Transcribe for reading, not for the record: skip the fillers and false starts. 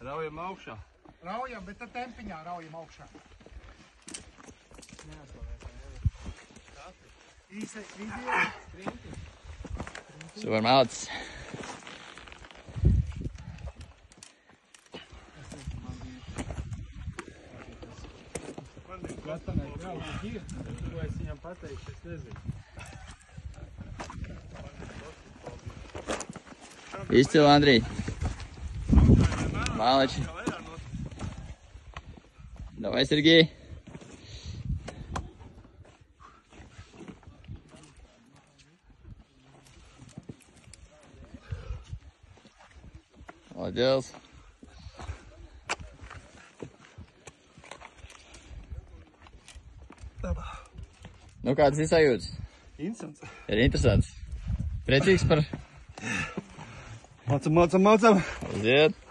Raujam augšā. Raujam, bet tad tempiņā raujam augšā. Īsai video. Super malacis. Gatanai draugi ir, ko es viņam pateikšu, es nezinu. Izcili, Andrij. Malači. Давай, Сергей. Молодец. Nu, kāds ir sajūtas? Interesants. Ir interesants. Priecīgs par... Mācam. Aiziet.